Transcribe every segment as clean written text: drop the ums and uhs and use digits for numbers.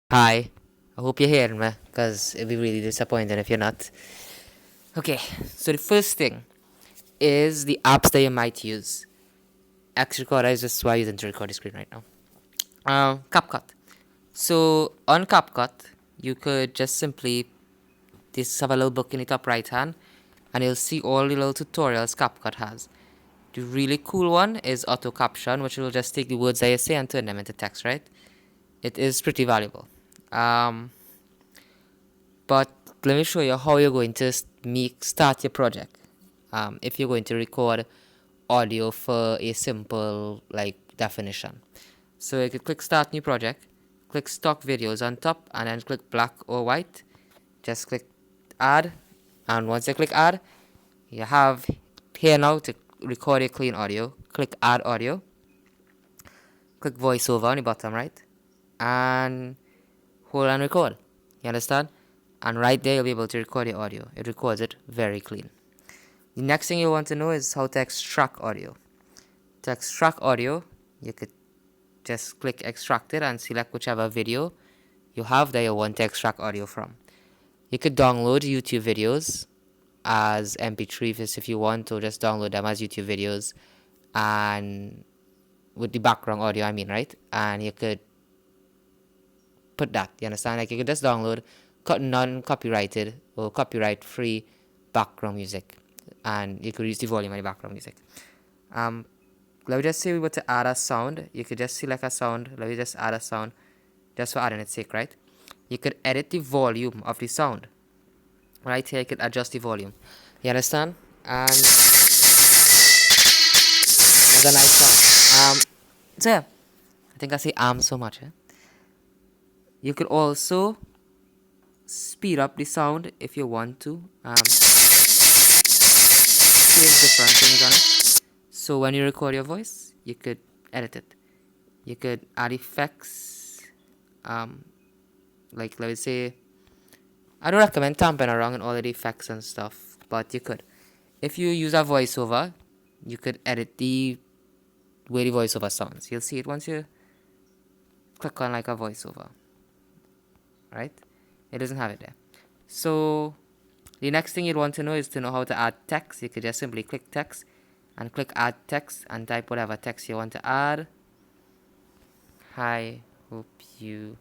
Hi, I hope you're hearing me, because it'd be really disappointing if you're not. Okay, so the first thing is the apps that you might use. X Recorder is just why I'm using to record the screen right now. CapCut. So on CapCut, you could just simply just have a little book in the top right hand, and you'll see all the little tutorials CapCut has. The really cool one is auto caption, which will just take the words that you say and turn them into text, right? It is pretty valuable. Um, But let me show you how you're going to start your project. If you're going to record audio for a simple definition. So you can click start new project, click stock videos on top, and then click black or white. Just click add, and once you click add, you have here now to record a clean audio. Click add audio, click voiceover on the bottom right, and hold and record. You understand? And right there you'll be able to record your audio. It records it very clean. The next thing you want to know is how to extract audio. To extract audio, you could just click extract it and select whichever video you have that you want to extract audio from. You could download YouTube videos as MP3s if you want, or just download them as YouTube videos and with the background audio, I mean, right? And you could put that, you understand? Like you could just download non-copyrighted or copyright-free background music, and you could use the volume on the background music. Let me just say we were to add a sound. You could just select a sound. Let me just add a sound, just for adding its sake, right? You could edit the volume of the sound. Right here, you could adjust the volume. You understand? And that's a nice sound. So yeah, I think I say so much. You could also speed up the sound if you want to. Change different things on it. So when you record your voice, you could edit it. You could add effects. Like let me say, I don't recommend tampering around in all of the effects and stuff, but you could. If you use a voiceover, you could edit the way the voiceover sounds. You'll see it once you click on like a voiceover, right? It doesn't have it there. So the next thing you'd want to know is to know how to add text. You could just simply click text and click add text and type whatever text you want to add. Hi, hope you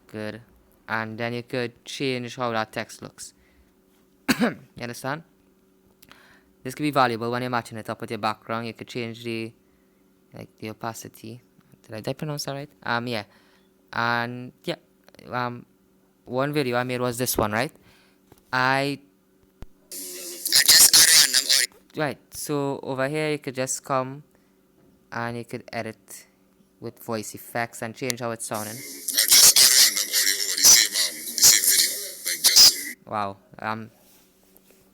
good. And then you could change how that text looks. You understand? This could be valuable when you're matching it up with your background. You could change the opacity. Did I pronounce that right? Yeah. And yeah. One video I made was this one, right? I just add random audio. Right. So over here you could just come and you could edit with voice effects and change how it's sounding. I just add random audio over the same video, like just. Wow.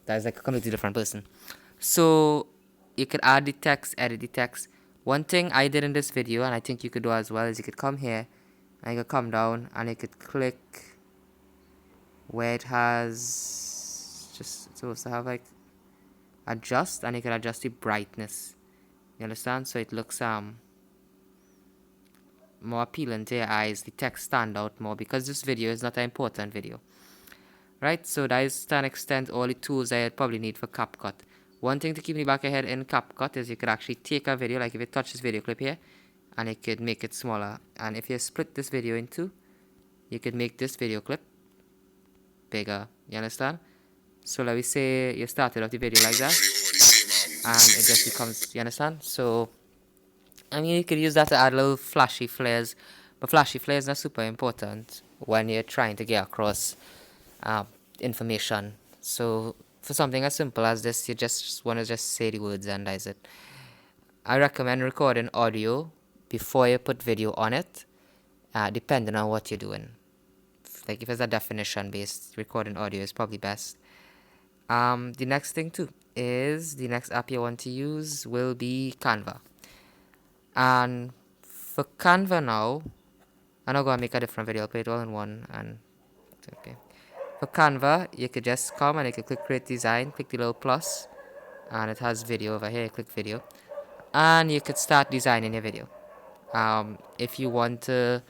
That's like a completely different person. So you could add the text, edit the text. One thing I did in this video, and I think you could do as well, is you could come here and you could come down and you could click where it has just supposed to have like adjust, and you can adjust the brightness. You understand? So it looks more appealing to your eyes. The text stand out more because this video is not an important video. Right, so that is to an extent all the tools I probably need for CapCut. One thing to keep in the back of your head in CapCut is you could actually take a video, like if you touch this video clip here, and you could make it smaller. And if you split this video in two, you could make this video clip bigger. You understand? So let me say you started off the video like that, and it just becomes, you understand? So, I mean, you could use that to add little flashy flares, but flashy flares are super important when you're trying to get across information. So for something as simple as this, you just want to just say the words and that's it. I recommend recording audio before you put video on it, depending on what you're doing. Like if it's a definition based, recording audio is probably best. The next thing too is the next app you want to use will be Canva. And for Canva now, I'm not gonna make a different video. I'll put it all in one and okay. For Canva, you could just come and you could click create design, click the little plus, and it has video over here. Click video, and you could start designing your video. If you want to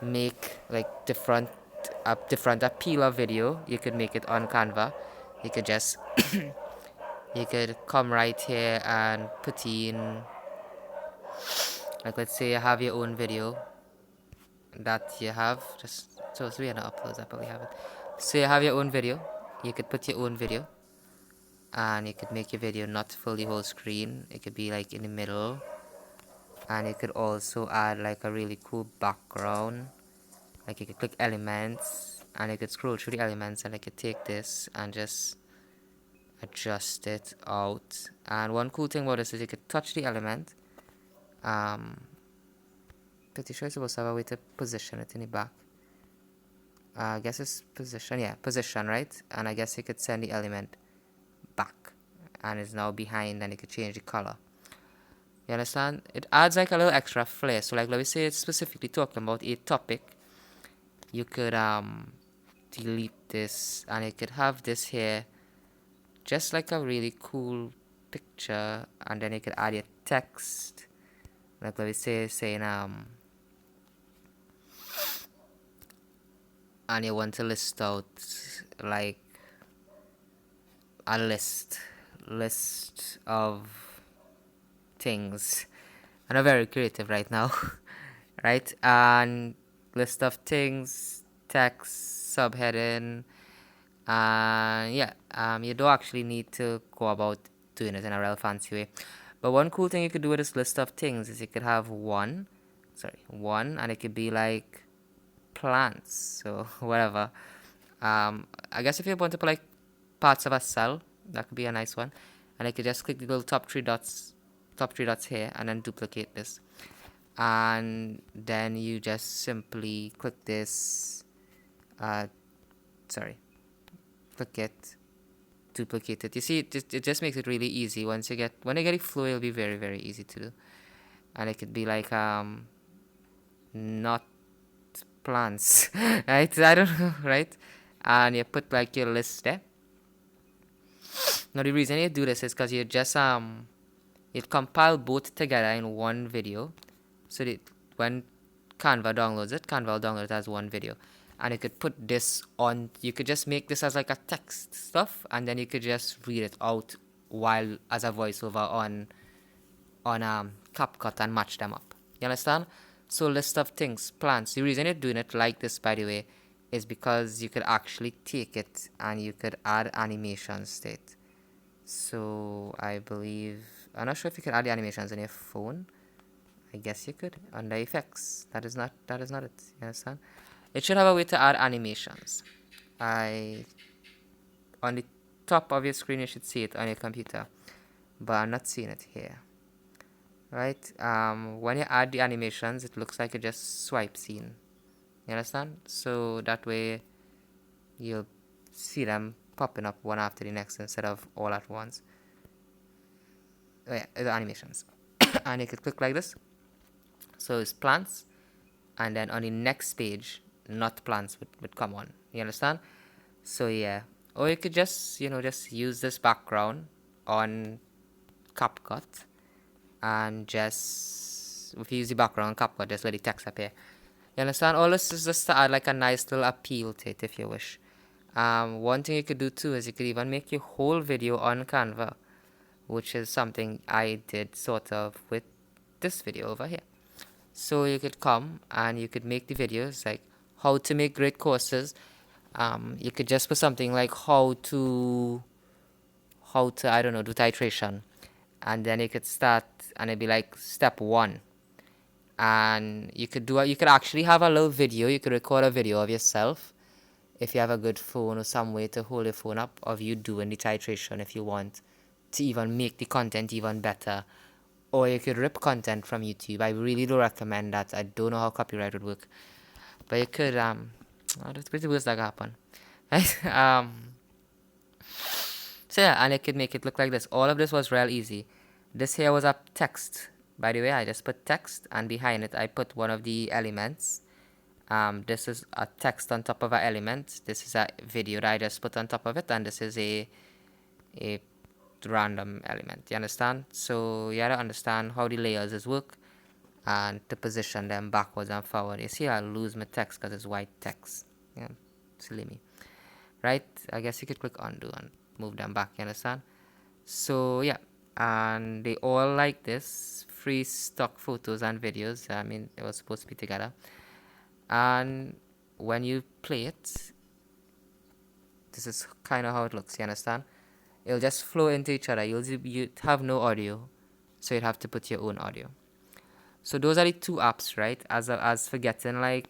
make like different appeal of video, you could make it on Canva. You could just you could come right here and put in, like, let's say you have your own video that you have, just so we are not uploads, I probably have it. So you have your own video, you could put your own video, and you could make your video not fully whole screen. It could be like in the middle, and you could also add like a really cool background. Like you could click elements, and you could scroll through the elements, and I could take this and just adjust it out. And one cool thing about this is you could touch the element. Pretty sure you're supposed to have a way to position it in the back. I guess it's position, yeah, position, right? And I guess you could send the element back, and it's now behind, and you could change the color. You understand? It adds like a little extra flair. So like, let me say it's specifically talking about a topic. You could delete this, and you could have this here, just like a really cool picture, and then you could add your text. Like, let me say saying and you want to list out like a list of things. I'm not very creative right now. Right? And list of things, text, subheading, and yeah, you don't actually need to go about doing it in a real fancy way. But one cool thing you could do with this list of things is you could have one, and it could be like plants, so whatever. I guess if you want to put like parts of a cell, that could be a nice one. And I could just click the little top three dots here, and then duplicate this. And then you just simply click this, click it, duplicate it. You see, it just makes it really easy. When you get it flow, it'll be very, very easy to do. And it could be like not plants, right? I don't know, right? And you put like your list there. Now the reason you do this is because you just it compile both together in one video, so that when Canva downloads it, Canva will download it as one video, and you could put this on. You could just make this as like a text stuff, and then you could just read it out while as a voiceover on Capcut and match them up. You understand? So list of things, plants. The reason you're doing it like this, by the way, is because you could actually take it and you could add animations to it. So I believe, I'm not sure if you can add the animations on your phone. I guess you could under effects. That is not it. You understand? It should have a way to add animations. On the top of your screen you should see it on your computer, but I'm not seeing it here. Right? When you add the animations, it looks like a just swipe scene. You understand? So that way you'll see them popping up one after the next instead of all at once. Oh yeah, the animations. And you could click like this. So it's plants, and then on the next page, not plants would come on. You understand? So yeah. Or you could just use this background on CapCut, and just if you use the background on CapCut, just let the text appear. You understand? All this is just to add like a nice little appeal to it if you wish. One thing you could do too is you could even make your whole video on Canva, which is something I did sort of with this video over here. So you could come and you could make the videos like how to make great courses. You could just put something like how to I don't know, do titration, and then you could start, and it'd be like step 1. And you could actually have a little video. You could record a video of yourself if you have a good phone or some way to hold your phone up of you doing the titration if you want to even make the content even better. Or you could rip content from YouTube. I really do recommend that. I don't know how copyright would work, but you could that's pretty worst that happen. Right? So yeah, and I could make it look like this. All of this was real easy. This here was a text. By the way, I just put text, and behind it I put one of the elements. This is a text on top of an element. This is a video that I just put on top of it, and this is a random element. You understand? So you gotta understand how the layers work, and to position them backwards and forward. You see, I lose my text because it's white text. Yeah, silly me. Right? I guess you could click undo and move them back. You understand? So yeah, and they all like this free stock photos and videos. I mean, they were supposed to be together. And when you play it, this is kind of how it looks. You understand? It'll just flow into each other. You have no audio, so you'd have to put your own audio. So those are the two apps, right? As for getting like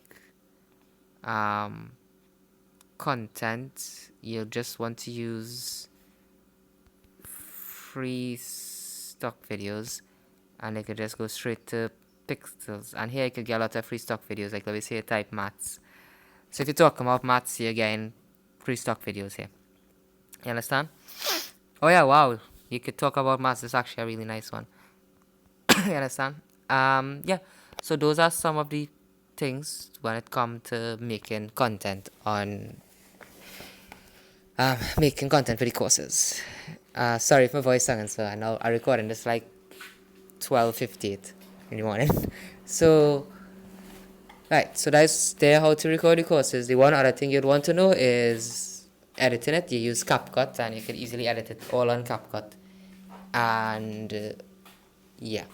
content, you'll just want to use free stock videos, and you could just go straight to pixels. And here you could get a lot of free stock videos, like let me say type maths. So if you're talking about maths, you're getting free stock videos here. You understand? Oh yeah, wow. You could talk about maths. It's actually a really nice one. You understand? Yeah. So those are some of the things when it comes to making content for the courses. Sorry if my voice singing, so I know I'm recording this like 12:58 in the morning. So right, so that's there how to record the courses. The one other thing you'd want to know is editing it. You use Capcut and you can easily edit it all on Capcut. And yeah,